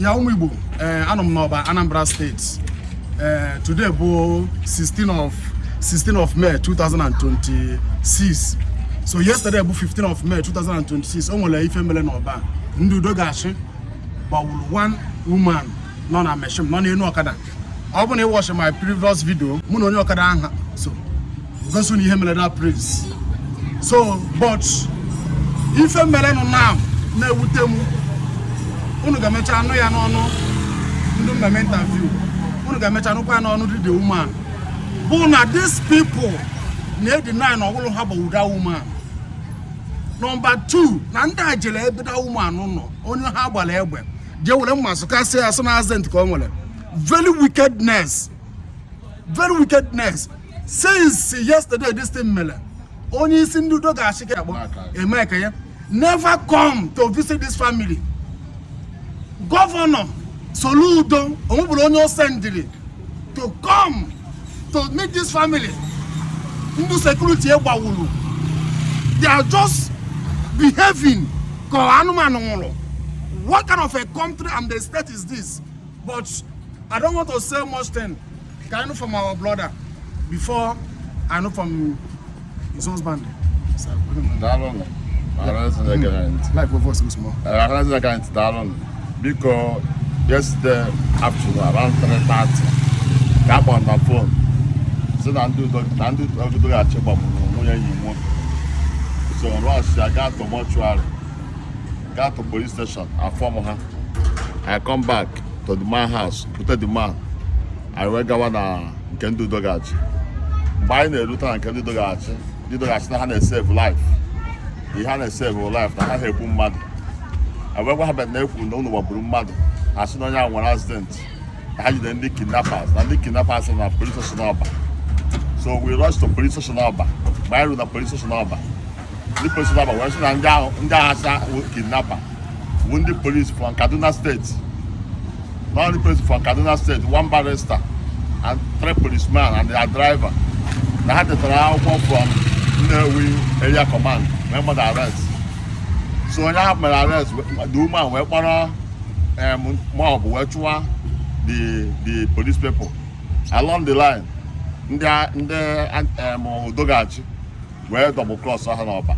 Ya Umigbo, Anambra, Anambra State. Today, 16 of May 2026. So yesterday, 15 of May 2026, only if family no ba. Ndu dogashi, but one woman, none a machine, none you know kada. I want to watch my previous video. Muno no kada anga. So because we hear me that praise. So, but if family no now, na wutemu. Unu ga mecha anu ya n'onu ndu mmemme interview unu ga mecha anu kwa n'onu the woman but na these people na deny na ogulu ha bụ that woman. Number 2 na ndị ajele ebe that woman no onye ha gbala egbe je were mmaso ka say as na accident ka o nwere very wickedness since yesterday this thing mele onye isi ndị do ga ashike agbo emeka ya never come to visit this family. Governor Soludo onye sendiri to come to meet this family. Ndu security egbawulu. They are just behaving. What kind of a country and the state is this? But I don't want to say much thing. I know from our brother before I know from his husband. Like what voice is more? Because yesterday afternoon around 3:30, got on my phone. So I do Achi. So rush, I got to mortuary, got to police station, I form her. I come back to the man house, put the man. I went one can do Achi. Buying a route and can do Achi. The Achi had a save life. He had a save life. I had a boom mad. I went happened now no one boom mad. I saw no one accident. I had the kidnappers. And the kidnappers on a police station. So we rushed to police station. My room, the police station. The police station was down kidnapper. Wounded police from Kaduna State. Not only police from Kaduna State, one barrister and 3 policemen and their driver. They had to travel from Newi area command. Remember the arrest. So when I have my arrest, the woman went for mob, the police people along the line. Dogachi were double cross Anambra.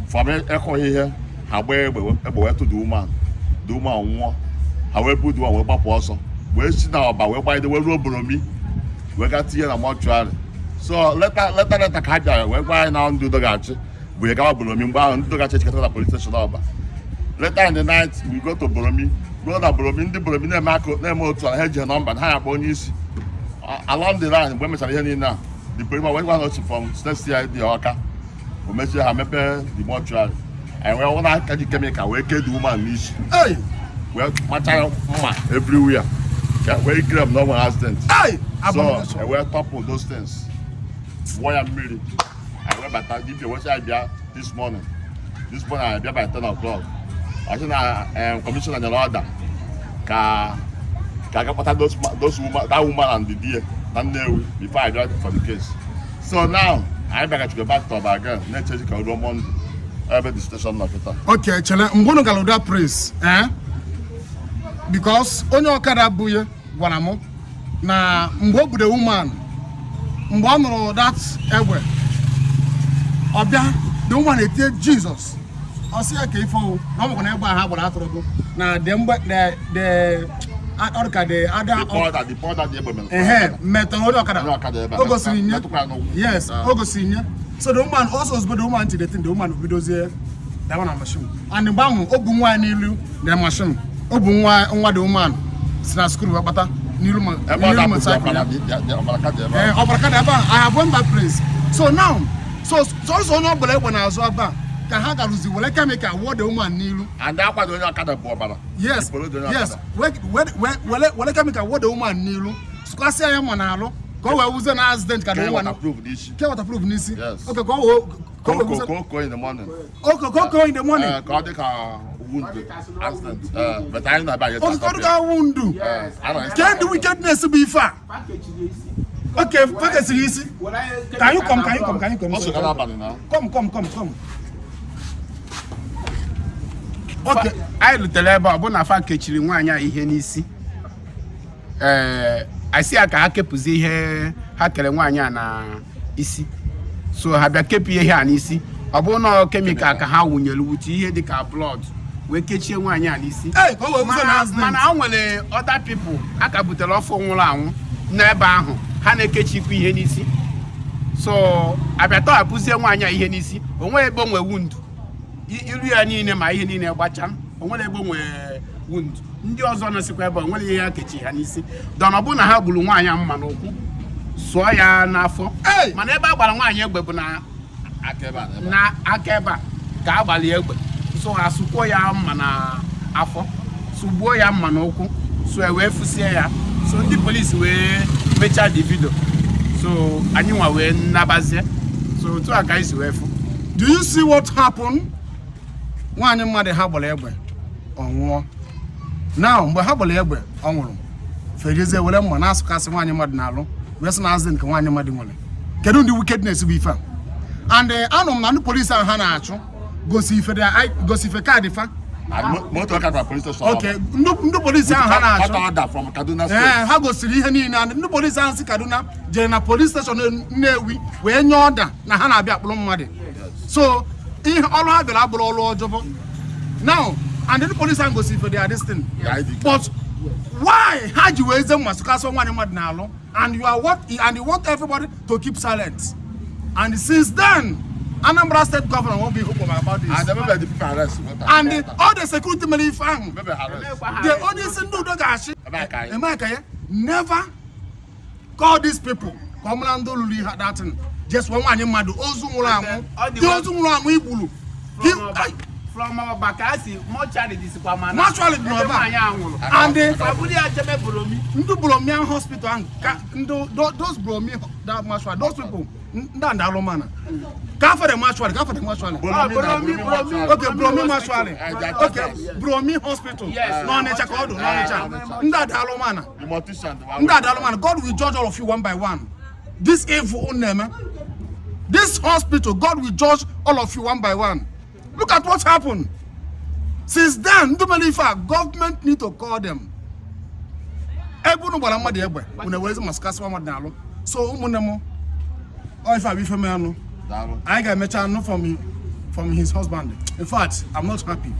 From echo here, however, to the woman won. However, do one papa also. Where she now about by the way me. We got here a mortuary. So let Kaja, where now do Dogachi. We got Bolomi and Dogachi to the police station. Later in the night, we go to Bolomi. Go to Bolomi, the Bolomi, Marco, Nemo to a hedge number and higher bonies. Along the line, women are here now. The police went from State the Oka. We met her the mortuary. And we all can you make a wicked woman niche. Hey! Well, my child, everywhere. Where grab no one accident. Hey! So, I wear top of those things. Why I'm really. I went back to the this morning. This morning, I be by 10 o'clock. I think I commission an order. Those woman, that woman and the deer, and before I drive for the case. So now, I better to go back to our again. Next week, I'll go on the station. Okay, Chele, I'm going to go that praise. Because on your carabuye, Wanamo, na Mbob the woman, Mbano that's everywhere. Obia, the woman it Jesus. I see a cave for I'm going to have what I thought. Now, the yes, Augustine. So the woman also is the woman to the thing, the woman who does here, that one machine. And the bang, Obunwa Nilu, the machine. Obunwa, the woman, Sina school, but Niluma, I have one bad place. So now, so no believe when I was about. Kahagaruzi will make a word the woman Nilu. And that was the other Bobara. Yes, yes. Well, make a word the woman Nilu. Squassy Manalo. Go where was an accident. Can one approve this? Can what approve this? Yes. Okay, go in the morning. Okay, go in the morning. Cardiac wound accident. But I know about it. Okay, wound. Can the wickedness be far? Okay, focus easy. Can you come? Come. Come. Okay. anyị lutere ebe ọ bụ na fa kechiri nwaanyị a ihe n'isi asị ya ka ha kepụzie ihe ha kere nwaanyị a na isi so ha bịa kepụ ihe a n'isi ọ bụ na kemikal ka ha wụnyere wuchi ihe dịka blood wee kechie nwaanyị a n'isi mana o nwere other people aka butere ọfụ nwụrụ anwụ n'ebe ahụ ha na-ekechikwa ihe n'isi so abịa tọhapụzie nwaanyị a ihe n'isi o nwere ebe o nwee wund iru ya niile ma ihe niile gbacha o nwere ebe o nwee wund ndị ọzọ na-esikwa ebe o nwere ihe ya kechi ha n'isi dọna ọ bụ na ha gburu nwaanyị mma n'ụkwụ sụọ ya n'afọ mana ebe a gbara nwaanyị egbe bụ na aka ebe a ka a gbara egbe so ha sụkwuo ya mma na afọ sụgbuo ya mma n'ụkwụ so e wee fụsie ya so ndị polisi wee mechaa the video so anyị nwa wee nabazie so otu a ka anyị si wee fụ. Do you see what happened? Nwaanyị mmadụ ha gbara egbe ọ nwụọ. Now mgbe ha gbara egbe ọ nwụrụ fejezie were mma na-asụkasị nwaanyị mmadụ n'alụ wee sị na azị nke nwaanyị mmadụ nwere. Kedu ndị wickedness bụ ife a? And anụ m na ndị polisi ahụ ha na-achụ gosi ife kaadị fa. Okay, ndị polisi ahụ ha na-achụ ha gosiri ihe niile ndị polisi ahụ si Kaduna jere na police station Nnewi wee nye ọda na ha na-abịa akpụrụ mmadụ. So ihe ọrụ ha bịara abụrụ ọrụ ọjọọ. Now and the police ahụ gosiri ife this thing. But why ha ji wee ze mmasụkasị nwaanyị mmadụ n'alụ and you want everybody to keep silent. And since then Anambra state governor won't be open about this. And all the security men found. The only single dog Achi, never call these people. Come and do that thing. Just one madu. Ozumulamu. Ozumulamu ibulu. From our bakasi, more charity superman. Naturally, no. And the Bromian hospital and those Bromi that much those people. Ndalomana. Go for the mortuary. Okay, Bromi mortuary. Okay, Bromi hospital. Yes. No nature called. No nature. Ndalomana. God will judge all of you one by one. This evil name. This hospital, God will judge all of you one by one. Look at what happened. Since then, government need to call them. So, or if I be family, I got a channel from his husband. In fact, I'm not happy.